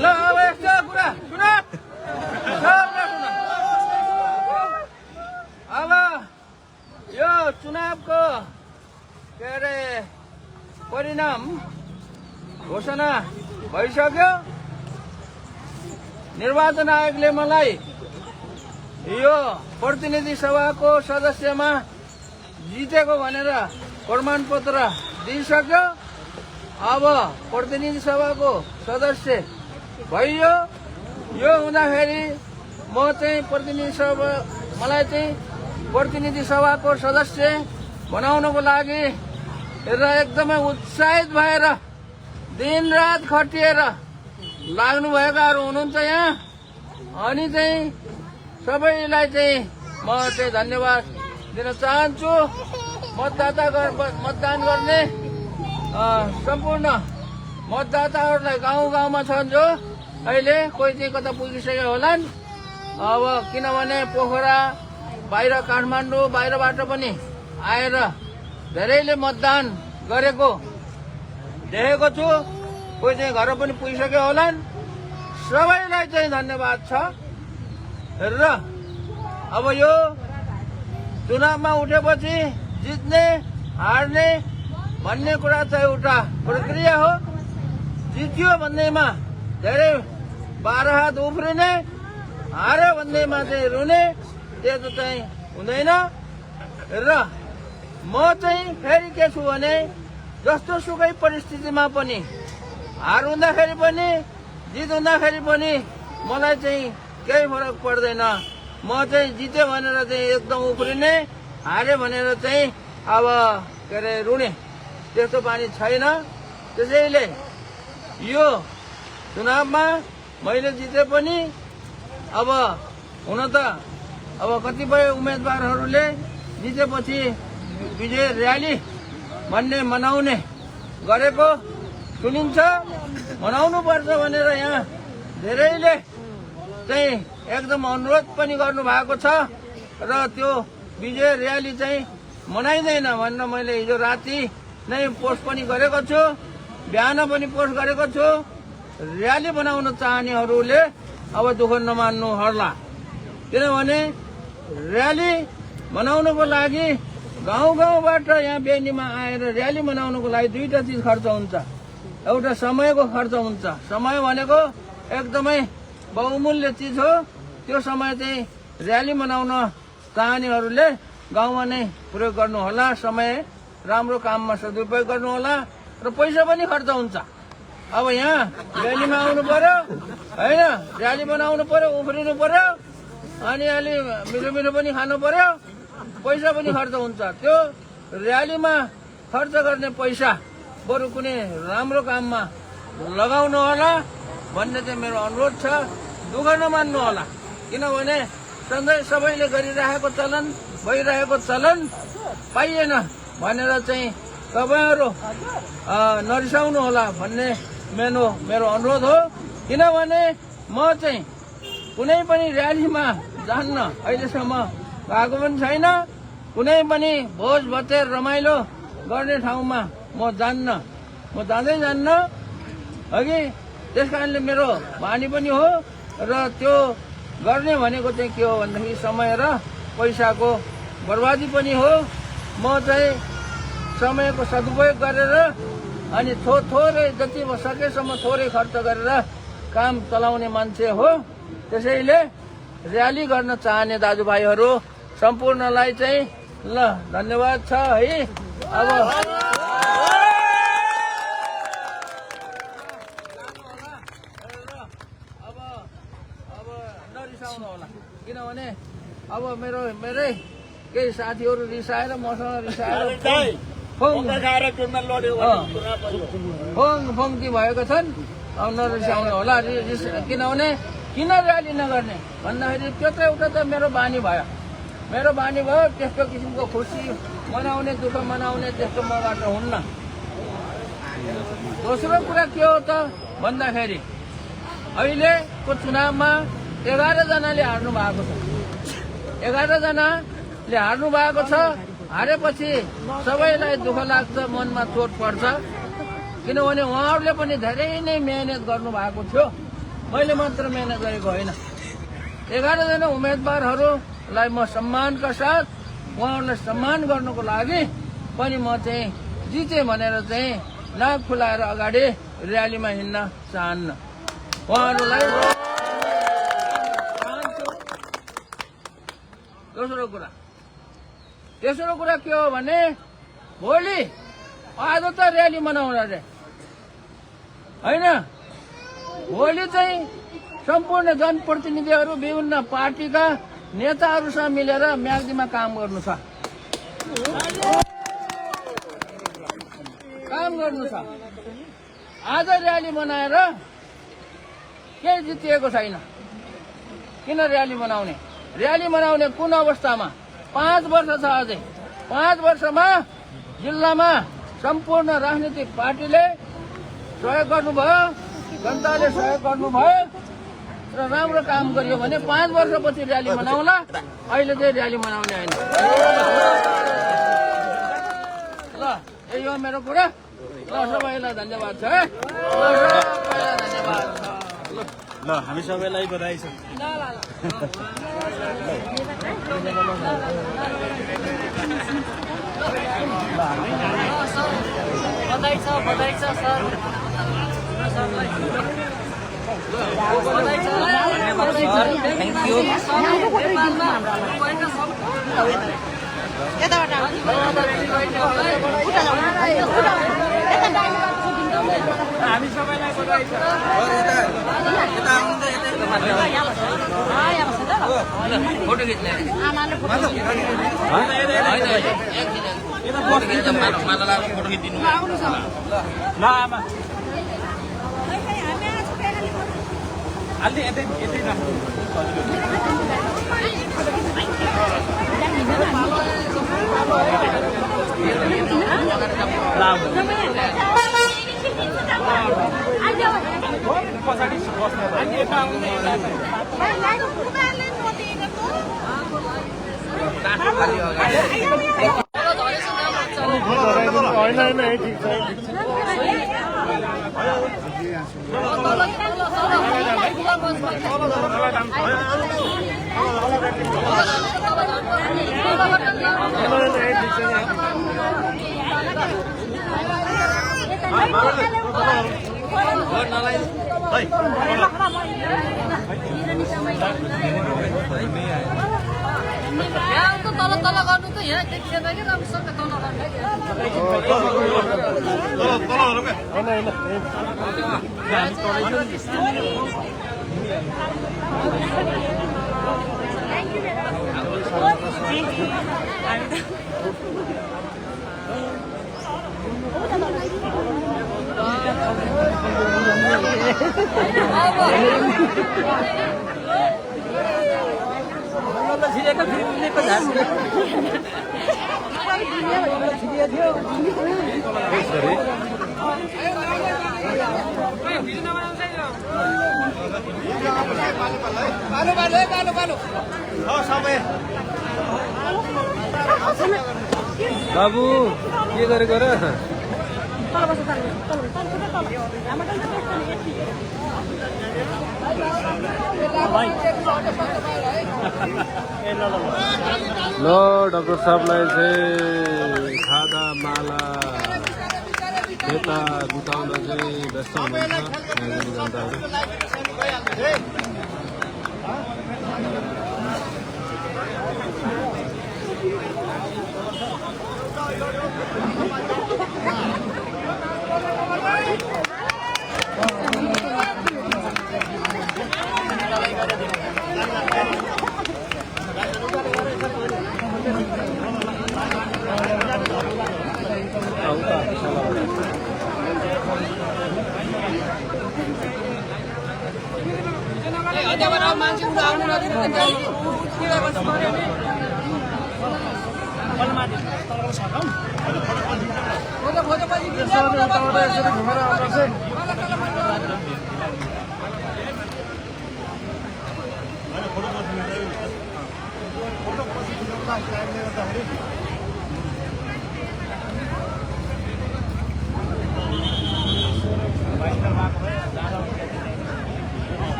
ल अब यस्तो कुरा सुन अब यो चुनावको के अरे परिणाम घोषणा भइसक्यो। निर्वाचन आयोगले मलाई यो प्रतिनिधि सभाको सदस्यमा जितेको भनेर प्रमाणपत्र दिइसक्यो। अब प्रतिनिधि सभाको सदस्य भइयो। यो हुँदाखेरि म चाहिँ मलाई चाहिँ प्रतिनिधि सभाको सदस्य बनाउनको लागि र एकदमै उत्साहित भएर दिनरात खटिएर लाग्नुभएकाहरू हुनुहुन्छ यहाँ। अनि चाहिँ सबैलाई चाहिँ म चाहिँ धन्यवाद दिन चाहन्छु। मतदान गर्ने सम्पूर्ण मतदाताहरूलाई गाउँमा छन् जो अहिले कोही चाहिँ कता पुगिसक्यो होलान्। अब किनभने पोखरा बाहिर काठमाडौँ बाहिरबाट पनि आएर धेरैले मतदान गरेको देखेको छु। कोही चाहिँ घर पनि पुगिसक्यो होलान्। सबैलाई चाहिँ धन्यवाद छ। र अब यो चुनावमा उठेपछि जित्ने हार्ने भन्ने कुरा चाहिँ एउटा प्रक्रिया हो। जित्यो भन्दैमा धेरै 12 हात उफ्रिने, हार्यो भन्दैमा चाहिँ रुने, त्यो चाहिँ हुँदैन। र म चाहिँ फेरि के छु भने जस्तो सुकै परिस्थितिमा पनि हार हुँदाखेरि पनि जित हुँदाखेरि पनि मलाई चाहिँ केही फरक पर्दैन। म चाहिँ जित्यो भनेर चाहिँ एकदम उफ्रिने, हार्यो भनेर चाहिँ अब के अरे रुने त्यस्तो बानी छैन। त्यसैले यो चुनावमा मैले जिते पनि अब हुन त अब कतिपय उम्मेदवारहरूले जितेपछि विजय र्याली भन्ने मनाउने गरेको सुनिन्छ। मनाउनु पर्छ भनेर यहाँ धेरैले चाहिँ एकदम अनुरोध पनि गर्नु भएको छ। र त्यो विजय र्याली चाहिँ मनाइँदैन भनेर मैले हिजो राति नै पोस्ट पनि गरेको छु, बिहान पनि पोस्ट गरेको छु। र्याली बनाउन चाहनेहरूले अब दुःख नमान्नु होला। किनभने र्याली बनाउनको लागि गाउँबाट यहाँ बेनीमा आएर र्याली मनाउनको लागि दुईटा चिज खर्च हुन्छ। एउटा समयको खर्च हुन्छ। समय भनेको एकदमै बहुमूल्य चिज हो। त्यो समय चाहिँ र्याली मनाउन चाहनेहरूले गाउँमा नै प्रयोग गर्नु होला। समय राम्रो काममा सदुपयोग गर्नु होला। र पैसा पनि खर्च हुन्छ। अब यहाँ र्यालीमा आउनु पर्यो होइन, र्याली बनाउनु पर्यो, उफ्रिनु पर्यो, अनि अलि मिठो पनि खानु पर्यो, पैसा पनि खर्च हुन्छ। त्यो र्यालीमा खर्च गर्ने पैसा बरु कुनै राम्रो काममा लगाउनु होला भन्ने चाहिँ मेरो अनुरोध छ। दुःख नमान्नु होला। किनभने सधैँ सबैले गरिरहेको चलन भइरहेको चलन पाइएन भनेर चाहिँ तपाईँहरू नरिसाउनु होला भन्ने मेरो अनुरोध हो। किनभने म चाहिँ कुनै पनि र्यालीमा जान्न, अहिलेसम्म गएको पनि छैन। कुनै पनि भोज भतेर रमाइलो गर्ने ठाउँमा म जान्न, म जाँदै जान्न अघि। त्यस कारणले मेरो बानी पनि हो। र त्यो गर्ने भनेको चाहिँ के हो भन्दाखेरि समय र पैसाको बर्बादी पनि हो। म चाहिँ समयको सदुपयोग गरेर अनि थोरै जति सकेसम्म थोरै खर्च गरेर काम चलाउने मान्छे हो। त्यसैले र्याली गर्न चाहने दाजुभाइहरू सम्पूर्णलाई चाहिँ ल धन्यवाद छ है। अब नरिसाउनु होला। किनभने अब मेरै केही साथीहरू रिसाएर मसँग रिसाएर फोङ्की भएको छन्। अब नरिसाउनु होला। किनभने किन र्याली नगर्ने भन्दाखेरि त्यो त एउटा त मेरो बानी भयो। मेरो बानी भयो त्यस्तो किसिमको खुसी मनाउने दुःख मनाउने त्यस्तो मबाट हुन्न। दोस्रो कुरा के हो त भन्दाखेरि अहिलेको चुनावमा 11 जनाले हार्नु भएको छ। 11 जनाले हार्नु भएको छ। हारेपछि सबैलाई दुःख लाग्छ, मनमा चोट पर्छ, किनभने उहाँहरूले पनि धेरै नै मेहनत गर्नु भएको थियो। मैले मात्र मेहनत गरेको होइन। 11 जना उम्मेदवारहरूलाई म सम्मानका साथ उहाँहरूलाई सम्मान गर्नुको लागि पनि म चाहिँ जिते भनेर चाहिँ नाक फुलाएर अगाडि र्यालीमा हिँड्न चाहन्न। उहाँहरूलाई तेस्रो कुरा के हो भने भोलि आज त र्याली मनाउन रे होइन, भोलि चाहिँ सम्पूर्ण जनप्रतिनिधिहरू विभिन्न पार्टीका नेताहरूसँग मिलेर म्याग्दीमा काम गर्नु छ। आज र्याली मनाएर केही जितिएको छैन। किन र्याली मनाउने? र्याली मनाउने कुन अवस्थामा? 5 वर्ष छ अझै। 5 वर्षमा जिल्लामा सम्पूर्ण राजनीतिक पार्टीले सहयोग गर्नुभयो, जनताले सहयोग गर्नुभयो र राम्रो काम गरियो भने 5 वर्षपछि र्याली मनाउला। अहिले चाहिँ र्याली मनाउने होइन। ल यही हो मेरो कुरा। ल सबैलाई धन्यवाद छ है। सबैलाई धन्यवाद छ। ल हामी सबैलाई बधाई छ। बधाई छ सर। Thank you. हामी सबैलाई बधाई छ। फोटो खिच्ने फोटो खिचिदिनु ल आमा अलि यतै राख्नु। पछाडि बस्ने तल तल गर्नु त यहाँ देखिएन कि राम्रोसँग तल बाबु के गरेको र? ल डाक्टर साहबलाई चाहिँ खादा माला यता बुझाउन चाहिँ व्यस्त हुनुहुन्छ जनताहरू। मान्छे आउनु नदिनु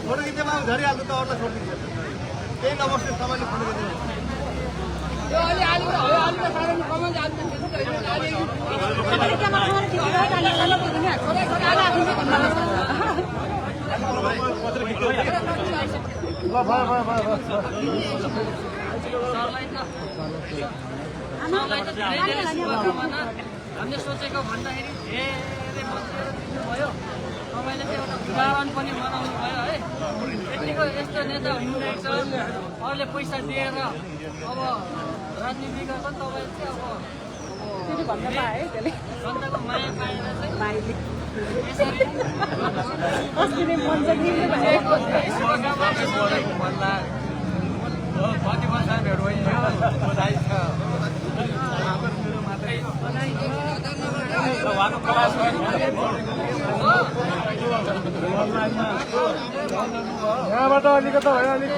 फोटो खिच्दै बाबु झरिहाल्नु त अरूलाई छोडिदिन्छ त्यही नबस्ने तपाईँले फोटो खिच्नु हामीले सोचेको भन्दाखेरि धेरै बसेर भयो तपाईँले चाहिँ एउटा उदाहरण पनि बनाउनु भयो है यतिको यस्तो नेता हुनुहुँदैछ अरूले पैसा दिएर अब राजनीति गर्छ तपाईँ चाहिँ अब जनताको माया पाएर चाहिँ यहाँबाट अलिकति भयो अलिक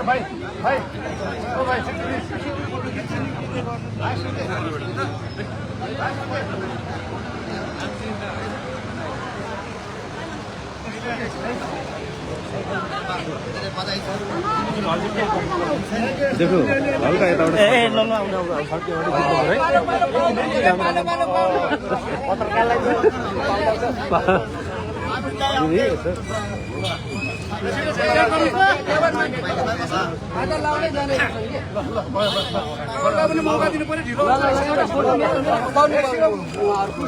भाइ भाइ देखो हल्का यताबाट मौका दिनु पर्यो ढिलो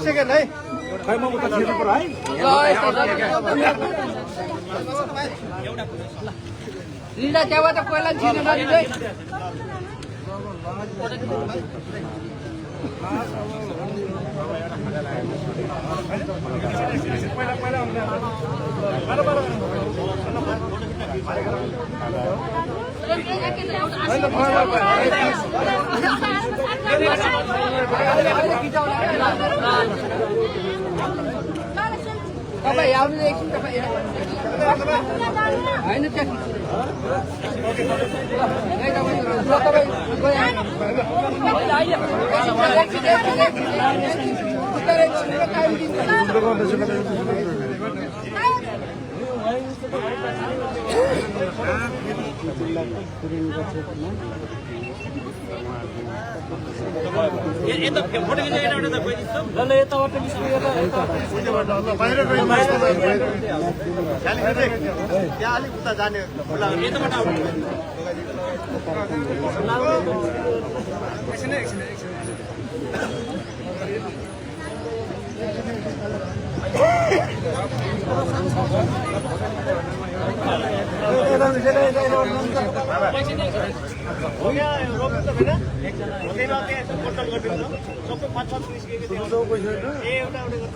सेकेन्ड है खै म उता छिर्नु पर्यो है लिँदा त्यहाँबाट पहिला छिर्नु नदिँदै तपाईँ आउनु एकछिन तपाईँ होइन त्यहाँ अलिक उता जाने हो गया रोक्नु त भएन हुँदैन त्यहाँ कन्ट्रोल गरिदिनु सबै 5-5 निस्किएको थियो ए एउटा एउटा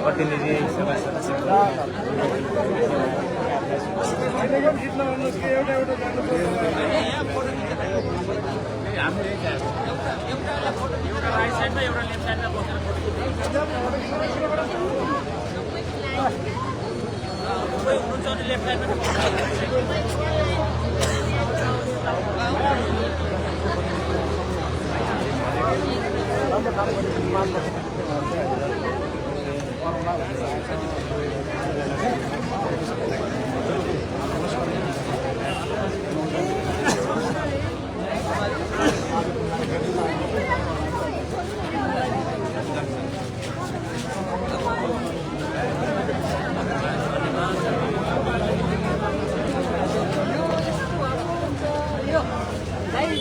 प्रतिनिधि सभा सदस्य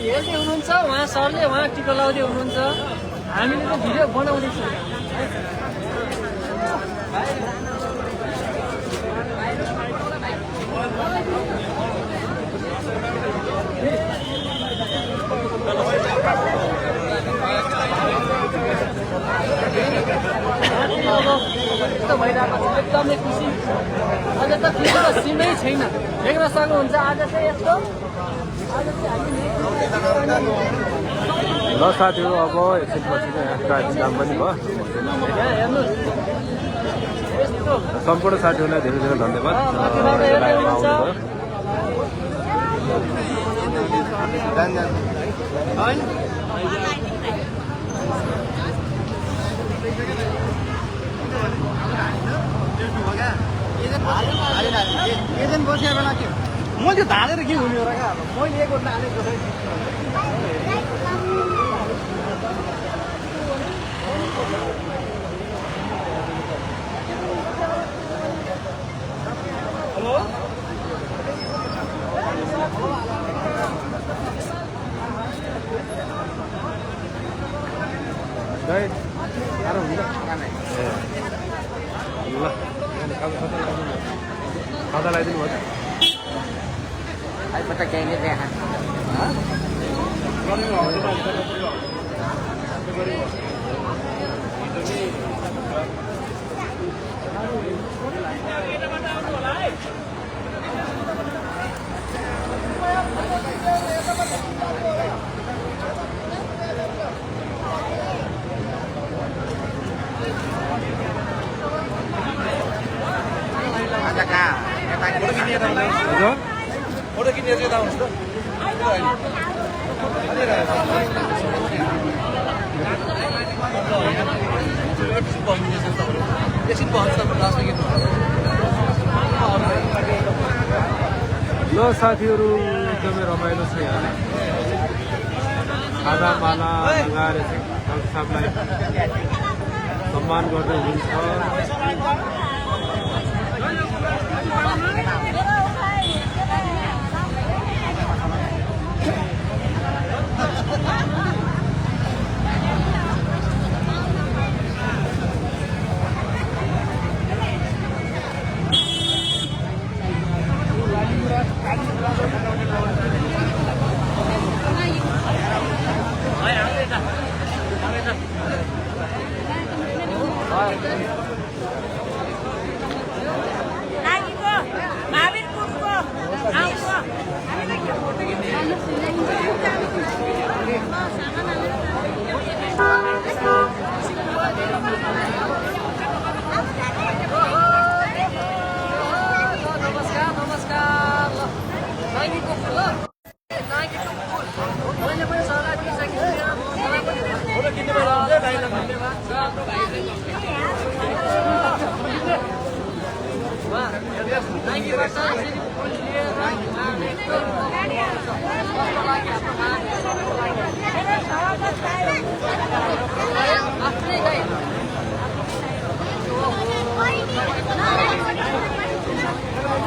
हेर्दै हुनुहुन्छ उहाँ सरले उहाँ टिका लाउँदै हुनुहुन्छ हामीले त भिडियो बनाउँदैछौँ यस्तो भइरहेको छ एकदमै खुसी अझ त खुसीको सीमै छैन देख्न सक्नुहुन्छ आज चाहिँ यस्तो ल साथीहरू अब एकछिनपछि चाहिँ यहाँका इन्तजाम पनि भयो सम्पूर्ण साथीहरूलाई धेरै धेरै धन्यवाद लाइभमा आउनुभयो बसेर बेला के मैले धालेर के हुने हो र क्या मैले एक गोटा हालेको हेलो साह्रो हुन्छ ल खाता लगाइदिनु भयो पता चाहिए देखा फोटो किनेर चाहिँ आउनुहोस् त ल साथीहरू एकदमै रमाइलो छ यहाँ खाजा माला लगाएर चाहिँ साहबलाई सम्मान गर्दै हुन्छ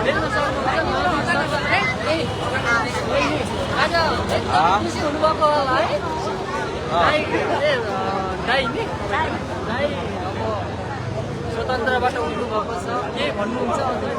देख्न सक्नुहुन्छ खुसी हुनुभएको होला है दाइ दाइ नि दाइ अब स्वतन्त्रबाट उठ्नु भएको छ के भन्नुहुन्छ अझै